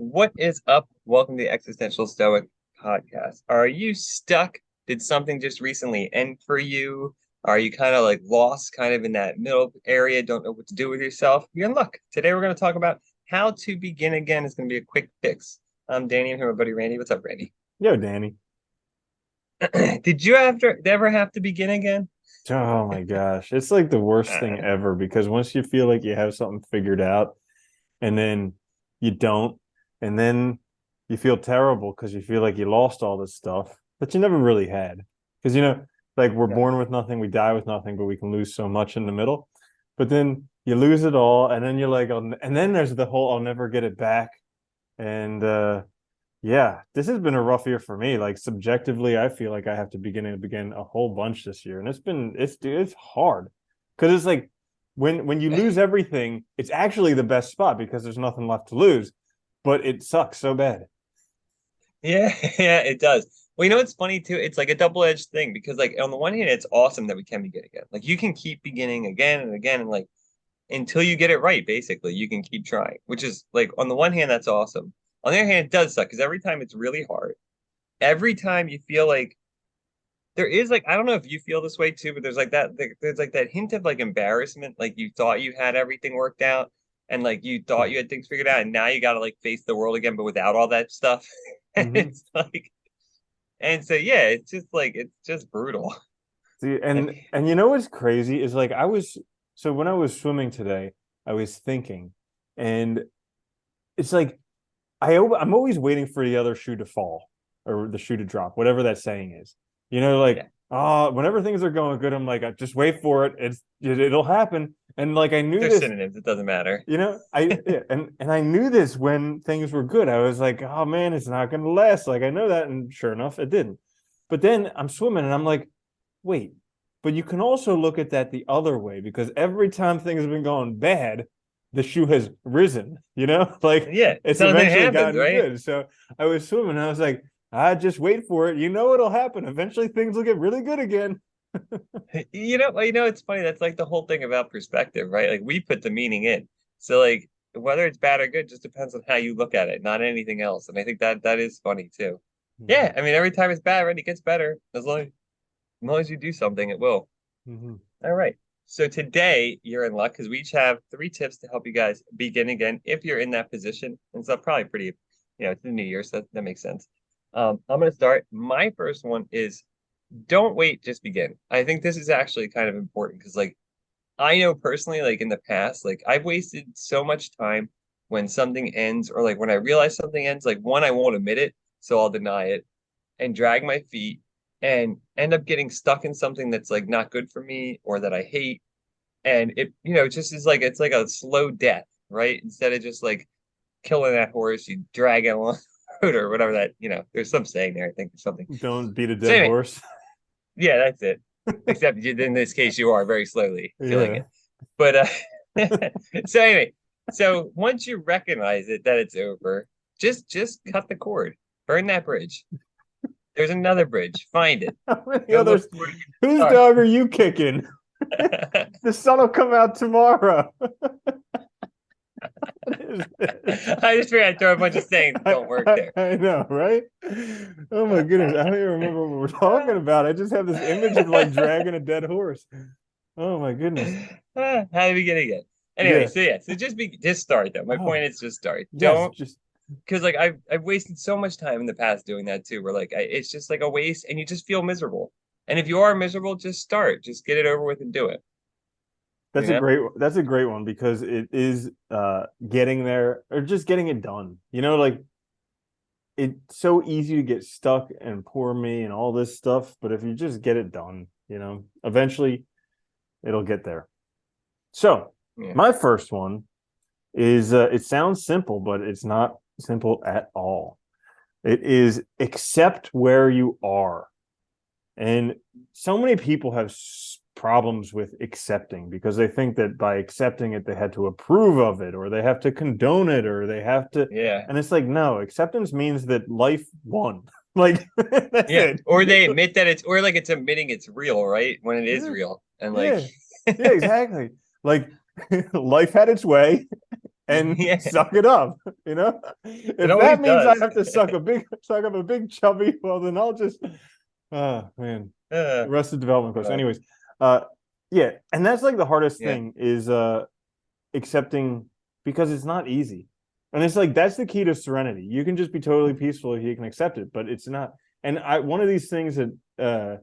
What is up? Welcome to the Existential Stoic podcast. Are you stuck? Did something just recently end for you? Are you kind of like lost, kind of in that middle area, don't know what to do with yourself? You're in luck. Today we're going to talk about how to begin again. It's going to be a quick fix. I'm Danny. I'm here with my buddy Randy. What's up, Randy? Yo, Danny. Did you ever have to begin again? Oh my gosh. It's like the worst thing Uh, ever because once you feel like you have something figured out and then you don't, and then you feel terrible because you feel like you lost all this stuff that you never really had. Because, like we're no. born with nothing, we die with nothing, but we can lose so much in the middle. But then you lose it all, and then you're like, and then there's the whole I'll never get it back. And yeah, this has been a rough year for me. Like subjectively, I feel like I have to begin a whole bunch this year, and it's hard because it's like when you lose everything, it's actually the best spot because there's nothing left to lose, but it sucks so bad. Yeah, yeah, it does. Well, you know what's funny too? It's like a double-edged thing because like on the one hand, it's awesome that we can begin again. Like you can keep beginning again and again and like until you get it right, basically, you can keep trying, which is like on the one hand, that's awesome. On the other hand, it does suck because every time it's really hard. Every time you feel like there is like I don't know if you feel this way too, but there's like that hint of like embarrassment, like you thought you had everything worked out and like you thought Yeah. you had things figured out, and now you got to like face the world again, but without all that stuff. And Mm-hmm. it's like, and so yeah, it's just brutal. See, and you know what's crazy is like so when I was swimming today, I was thinking, and it's like I'm always waiting for the other shoe to fall or the shoe to drop, whatever that saying is. Like, Yeah, whenever things are going good, I'm like, just wait for it. It'll happen. And like I knew they're this, synonyms. It doesn't matter. I yeah, and I knew this when things were good. I was like, oh man, it's not gonna last. Like I know that, and sure enough, it didn't. But then I'm swimming and I'm like, wait, but you can also look at that the other way because every time things have been going bad, the shoe has risen, like Yeah, it's something eventually happens, gotten right? good. So I was swimming and I was like, just wait for it. You know it'll happen. Eventually things will get really good again. It's funny. That's like the whole thing about perspective, right? Like we put the meaning in. So like whether it's bad or good just depends on how you look at it, not anything else. And I think that is funny too. Mm-hmm. Yeah, I mean every time it's bad, right, it gets better. As long as you do something, it will. Mm-hmm. All right. So today you're in luck because we each have three tips to help you guys begin again if you're in that position. And so probably pretty, it's the new year, so that makes sense. I'm gonna start. My first one is don't wait, just begin. I think this is actually kind of important because like I know personally, like in the past, like I've wasted so much time when something ends or like when I realize something ends, like one, I won't admit it, so I'll deny it and drag my feet and end up getting stuck in something that's like not good for me or that I hate. And it just is like it's like a slow death, right? Instead of just like killing that horse, you drag it along the road or whatever there's some saying there, I think, or something. Don't beat a So dead anyway, horse. yeah, that's it. Except in this case, you are very slowly killing Yeah. it. But so anyway, so once you recognize it that it's over, just cut the cord, burn that bridge. There's another bridge. Find it. How many Go look others? for it. Whose Start. dog are you kicking? The sun will come out tomorrow. What is this? I just figured I'd throw a bunch of sayings that I, don't work I, there. I know, right? Oh my goodness. I don't even remember what we're talking about. I just have this image of like dragging a dead horse. Oh my goodness. How do we get again? Anyway, Yeah. so yeah, so just start though. My point Oh, is just start. yes. Don't Just because like I've wasted so much time in the past doing that too, where like it's just like a waste and you just feel miserable. And if you are miserable, just start. Just get it over with and do it. You know? that's a great one because it is getting there or just getting it done. Like it's so easy to get stuck and poor me and all this stuff, but if you just get it done, eventually it'll get there. So, Yeah. my first one is it sounds simple, but it's not simple at all. It is accept where you are. And so many people have problems with accepting because they think that by accepting it, they had to approve of it or they have to condone it or they have to. Yeah. And it's like, no, acceptance means that life won. Like, that's Yeah. it. Or they admit that it's or like it's admitting it's real, right? When it is Yeah. real. And like Yeah. Yeah, exactly. Like, life had its way and Yeah, suck it up. it If always that means I does. have to suck up a big chubby, well, then I'll just, oh man, Uh, Arrested Development course. but Anyways, uh, yeah, and that's like the hardest yeah, thing is accepting, because it's not easy. And it's like that's the key to serenity. You can just be totally peaceful if you can accept it, but it's not. And one of these things that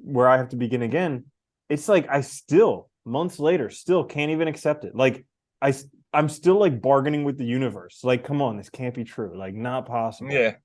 where I have to begin again, it's like I still months later still can't even accept it. Like I I'm still like bargaining with the universe. Like, come on, this can't be true. Like, not possible. yeah.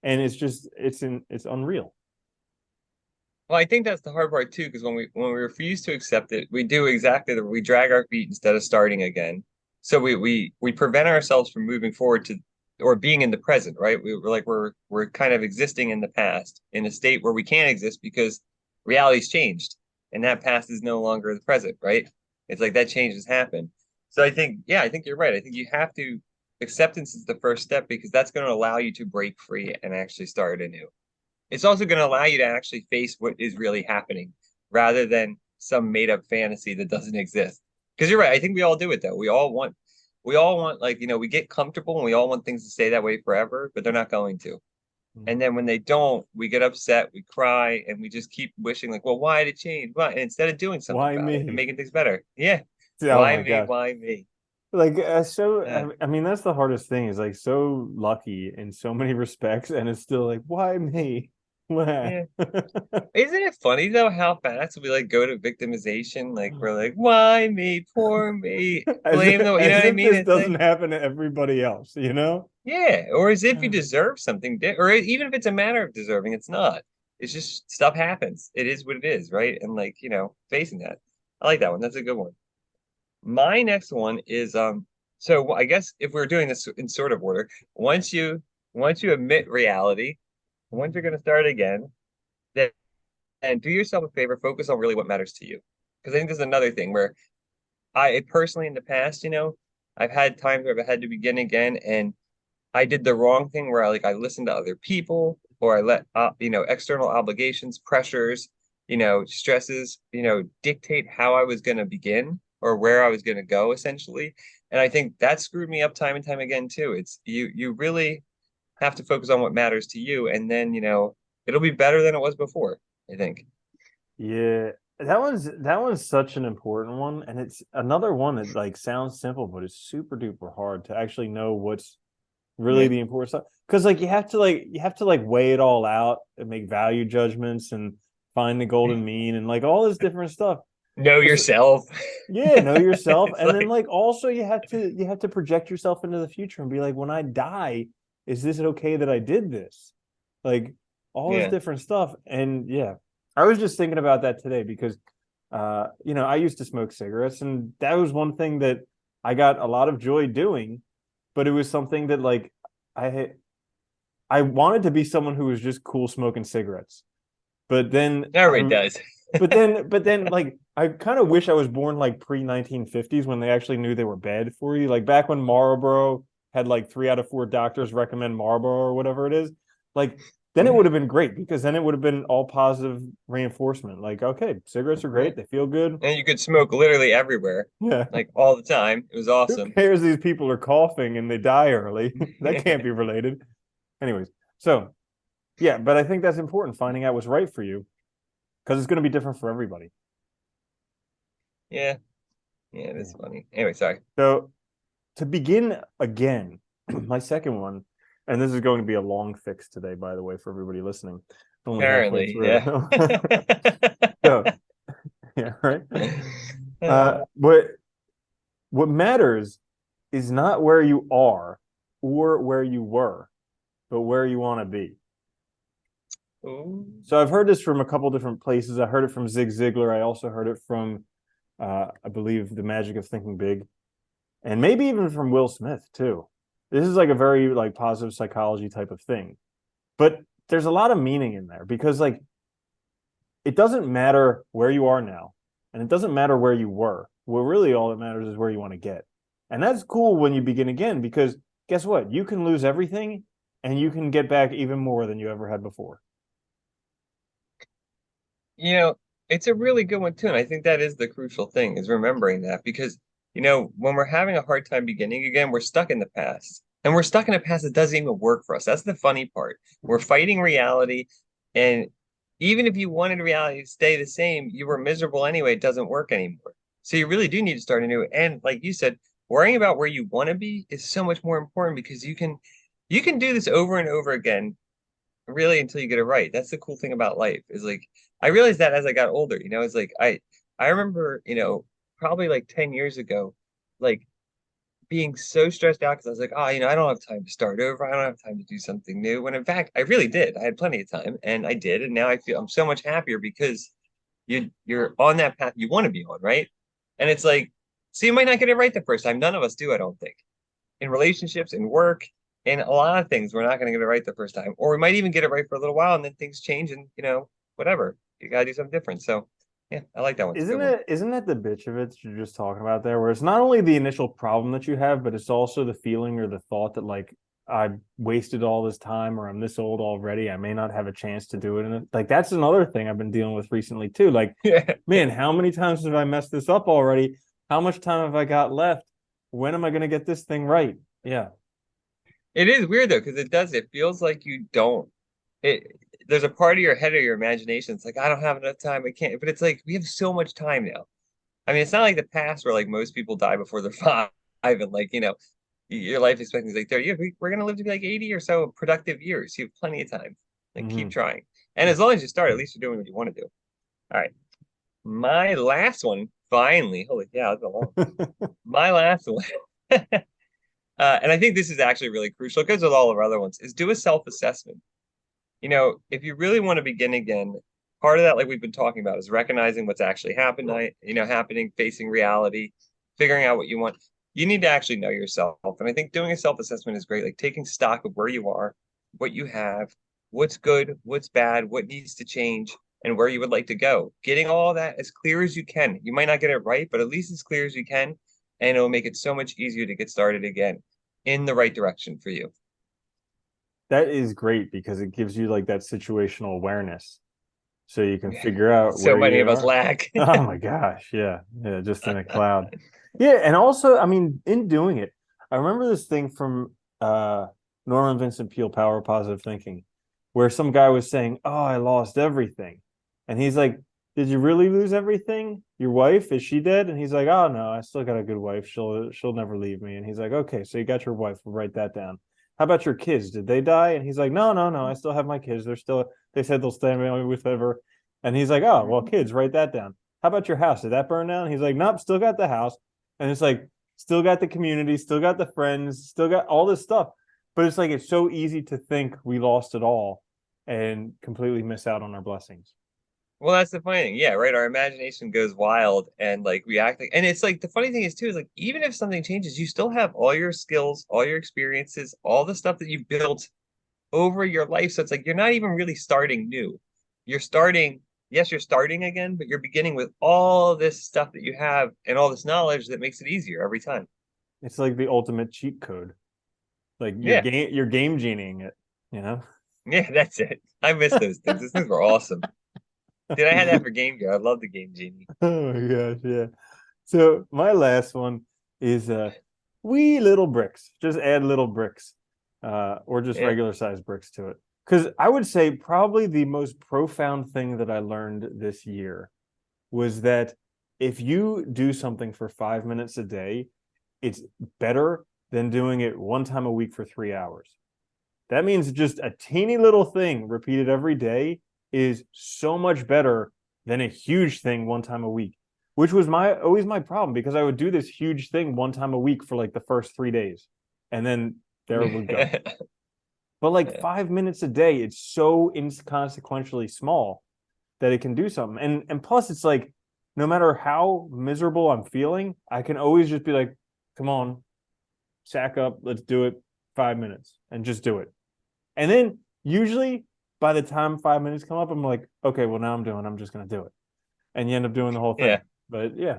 And it's just it's unreal. Well, I think that's the hard part too, because when we refuse to accept it, we do exactly we drag our feet instead of starting again. So we prevent ourselves from moving forward to or being in the present, right? We're kind of existing in the past in a state where we can't exist because reality's changed and that past is no longer the present, right? It's like that change has happened. So I think, yeah, I think you're right. I think you have to acceptance is the first step because that's going to allow you to break free and actually start anew. It's also going to allow you to actually face what is really happening rather than some made up fantasy that doesn't exist. Because you're right. I think we all do it though. We all want like, we get comfortable and we all want things to stay that way forever, but they're not going to. And then when they don't, we get upset, we cry, and we just keep wishing like, well, why did it change? Why? And instead of doing something Why about it and me? making things better. Yeah. Oh Why my me? god. Why me? Like Uh, I mean that's the hardest thing is like so lucky in so many respects, and it's still like, why me? Why? yeah. Isn't it funny though how fast we like go to victimization? Like we're like, why me? Poor me. Blame the, you know As what I if mean? this It's like, doesn't happen to everybody else, you know? yeah, or as if you deserve something, or even if it's a matter of deserving, it's not. It's just stuff happens. It is what it is, right? And like, facing that. I like that one. That's a good one. My next one is so I guess if we're doing this in sort of order, once you once you admit reality, once you're gonna start again, then and do yourself a favor, focus on really what matters to you. Because I think there's another thing where I personally in the past, I've had times where I've had to begin again and I did the wrong thing where I listened to other people or I let external obligations, pressures, stresses, dictate how I was going to begin or where I was going to go essentially. And I think that screwed me up time and time again too. It's you really have to focus on what matters to you and then, it'll be better than it was before, I think. Yeah, that one's such an important one, and it's another one that like sounds simple, but it's super duper hard to actually know what's really Yeah. the important stuff. Because like you have to like weigh it all out and make value judgments and find the golden mean and like all this different stuff. Know Because yourself. yeah, know yourself, It's and then like, like also you have to project yourself into the future and be like, when I die, is this okay that I did this? Like all this yeah. different stuff. And yeah, I was just thinking about that today because I used to smoke cigarettes, and that was one thing that I got a lot of joy doing, but it was something that like I I wanted to be someone who was just cool smoking cigarettes. But then Everybody does. but then like I kind of wish I was born like pre 1950s when they actually knew they were bad for you. Like back when Marlboro had like 3 out of 4 doctors recommend Marlboro or whatever it is. Like then it would have been great because then it would have been all positive reinforcement. Like, okay, cigarettes are Yeah. great, they feel good. And you could smoke literally everywhere, Yeah. like all the time. It was Who awesome. cares these people are coughing and they die early? That can't be related. Anyways, so yeah, but I think that's important, finding out what's right for you because it's going to be different for everybody. Yeah, yeah, Yeah. that's funny. Anyway, sorry. So to begin again, my second one, and this is going to be a long fix today, by the way, for everybody listening. Only halfway Apparently, through. yeah. So yeah, right. What matters is not where you are or where you were, but where you want to be. Ooh. So I've heard this from a couple different places. I heard it from Zig Ziglar. I also heard it from, I believe, The Magic of Thinking Big, and maybe even from Will Smith too. This is like a very like positive psychology type of thing, but there's a lot of meaning in there because like it doesn't matter where you are now, and it doesn't matter where you were. Well, really, all that matters is where you want to get, and that's cool when you begin again because guess what? You can lose everything, and you can get back even more than you ever had before. You know, it's a really good one too, and I think that is the crucial thing is remembering that because when we're having a hard time beginning again, we're stuck in the past. And we're stuck in a past that doesn't even work for us. That's the funny part. We're fighting reality. And even if you wanted reality to stay the same, you were miserable anyway. It doesn't work anymore. So you really do need to start anew. And like you said, worrying about where you want to be is so much more important because you can do this over and over again, really until you get it right. That's the cool thing about life is like I realized that as I got older, it's like I remember, probably like 10 years ago, like being so stressed out because I was like, oh, I don't have time to start over. I don't have time to do something new. When in fact, I really did. I had plenty of time and I did. And now I feel I'm so much happier because you're on that path you want to be on, right? And it's like, so you might not get it right the first time. None of us do, I don't think. In relationships, in work, in a lot of things, we're not going to get it right the first time. Or we might even get it right for a little while and then things change and, whatever. You got to do something different. So, yeah, I like that one. It's a good one. Isn't that the bitch of it that you're just talking about there, where it's not only the initial problem that you have, but it's also the feeling or the thought that like I wasted all this time or I'm this old already. I may not have a chance to do it. And like that's another thing I've been dealing with recently too. Like, Yeah. man, how many times have I messed this up already? How much time have I got left? When am I going to get this thing right? Yeah. It is weird though, because it feels like you don't. It there's a part of your head or your imagination. It's like, I don't have enough time. I can't. But it's like we have so much time now. I mean, it's not like the past where like most people die before they're five, and like your life expectancy is like 30 years. We're gonna live to be like 80 or so productive years. You have plenty of time. Like keep Hmm. trying. And as long as you start, at least you're doing what you want to do. All right. My last one, finally. Holy yeah, that's a long. My last one. And I think this is actually really crucial because with all of our other ones, is do a self-assessment. If you really want to begin again, part of that, like we've been talking about, is recognizing what's actually happening, facing reality, figuring out what you want. You need to actually know yourself. And I think doing a self-assessment is great, like taking stock of where you are, what you have, what's good, what's bad, what needs to change, and where you would like to go. Getting all that as clear as you can. You might not get it right, but at least as clear as you can, and it'll make it so much easier to get started again in the right direction for you. That is great because it gives you like that situational awareness. So you can figure out So where many you of us are. lack. Oh my gosh, yeah. Yeah, just in a cloud. Yeah, and also, I mean, in doing it, I remember this thing from Norman Vincent Peale, Power of Positive Thinking, where some guy was saying, "Oh, I lost everything." And he's like, "Did you really lose everything? Your wife, is she dead?" And he's like, "Oh no, I still got a good wife. She'll never leave me." And he's like, "Okay, so you got your wife. We'll write that down. How about your kids? Did they die?" And he's like, "No, no, no. I still have my kids. They said they'll stay with ever." And he's like, "Oh, well, kids, write that down. How about your house? Did that burn down?" He's like, "Nope, still got the house." And it's like, still got the community, still got the friends, still got all this stuff. But it's like, it's so easy to think we lost it all and completely miss out on our blessings. Well, that's the funny thing. Yeah, right. Our imagination goes wild and like we act like, and it's like the funny thing is too, is like even if something changes, you still have all your skills, all your experiences, all the stuff that you've built over your life. So it's like you're not even really starting new. You're starting, yes, you're starting again, but you're beginning with all this stuff that you have and all this knowledge that makes it easier every time. It's like the ultimate cheat code. Like Yeah. you're game genieing it, you know? Yeah, that's it. I miss those things. Those things were awesome. Dude, I had that for Game Gear. I love the Game Genie. Oh my gosh, yeah. So my last one is wee little bricks. Just add little bricks. Or just Yeah. regular size bricks to it. Because I would say probably the most profound thing that I learned this year was that if you do something for 5 minutes a day, it's better than doing it one time a week for 3 hours. That means just a teeny little thing repeated every day is so much better than a huge thing one time a week, which was my always my problem because I would do this huge thing one time a week for like the first 3 days, and then there it would go. But like Yeah. 5 minutes a day, it's so inconsequentially small that it can do something. And plus, it's like no matter how miserable I'm feeling, I can always just be like, "Come on, sack up, let's do it 5 minutes," and just do it. And then usually by the time 5 minutes come up, I'm like, okay, well now I'm just gonna do it. And you end up doing the whole thing. Yeah. But yeah,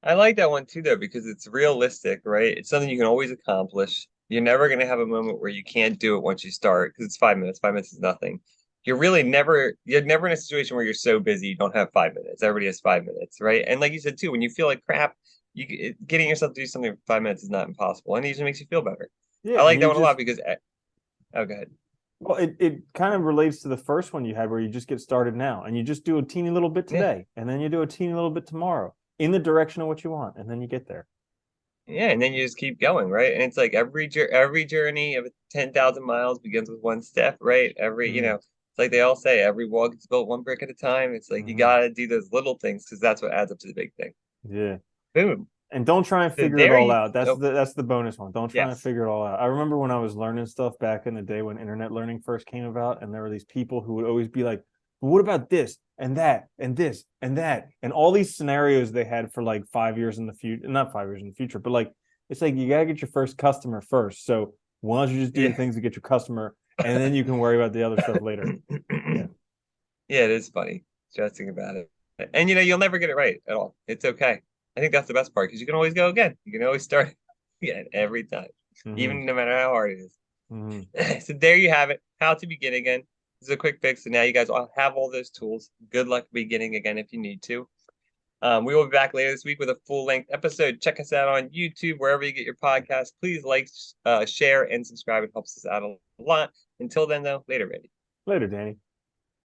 I like that one too, though, because it's realistic, right? It's something you can always accomplish. You're never going to have a moment where you can't do it once you start because it's 5 minutes. 5 minutes is nothing. You're never in a situation where you're so busy you don't have 5 minutes. Everybody has 5 minutes, right? And like you said too, when you feel like crap, getting yourself to do something for 5 minutes is not impossible, and it usually makes you feel better. Yeah, I and like that you one a lot just because oh, go ahead. well, it kind of relates to the first one you had where you just get started now and you just do a teeny little bit Yeah, today and then you do a teeny little bit tomorrow in the direction of what you want and then you get there. yeah, and then you just keep going, right? And it's like every journey of 10,000 miles begins with one step, right? Mm-hmm. It's like they all say, every wall gets built one brick at a time. It's like you Mm-hmm. gotta do those little things because that's what adds up to the big thing. Yeah. Boom. And don't try and So figure it there all you out. oh That's the bonus one. Don't try and yes. figure it all out. I remember when I was learning stuff back in the day when internet learning first came about, and there were these people who would always be like, well, "What about this and that and this and that?" And all these scenarios they had for like 5 years in the future, not 5 years in the future, but like it's like you gotta get your first customer first. So why don't you just do the Yeah. things to get your customer, and then you can worry about the other stuff later. Yeah. Yeah, it is funny stressing about it. And you'll never get it right at all. It's okay. I think that's the best part because you can always go again. You can always start again every time, Mm-hmm. even no matter how hard it Mm-hmm. is. So there you have it. How to begin again. This is a quick fix. So now you guys all have all those tools. Good luck beginning again if you need to. We will be back later this week with a full length episode. Check us out on YouTube, wherever you get your podcast. Please like, share, and subscribe. It helps us out a lot. Until then, though, later, Randy. Later, Danny.